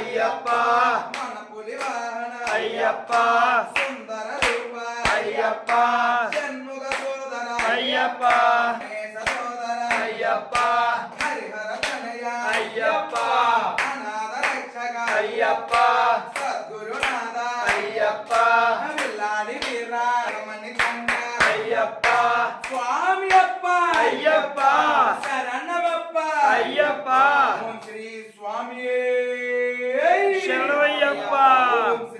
అయ్యప్ప మన పులి వాహన అయ్యప్ప సుందర రూప అయ్యప్ప జన్ముగ సోదర అయ్యప్ప సోదర అయ్యప్ప హరిహర తనయ అయ్యప్ప అనాథ రక్షక అయ్యప్ప సద్గురునాథ అయ్యప్ప విల్లాడి వీరామణి కండ అయ్యప్ప స్వామి అప్ప అయ్యప్ప శరణమప్ప అయ్యప్ప ఓం శ్రీ స్వామి శరణమయ్యప్ప. ఓం శ్రీ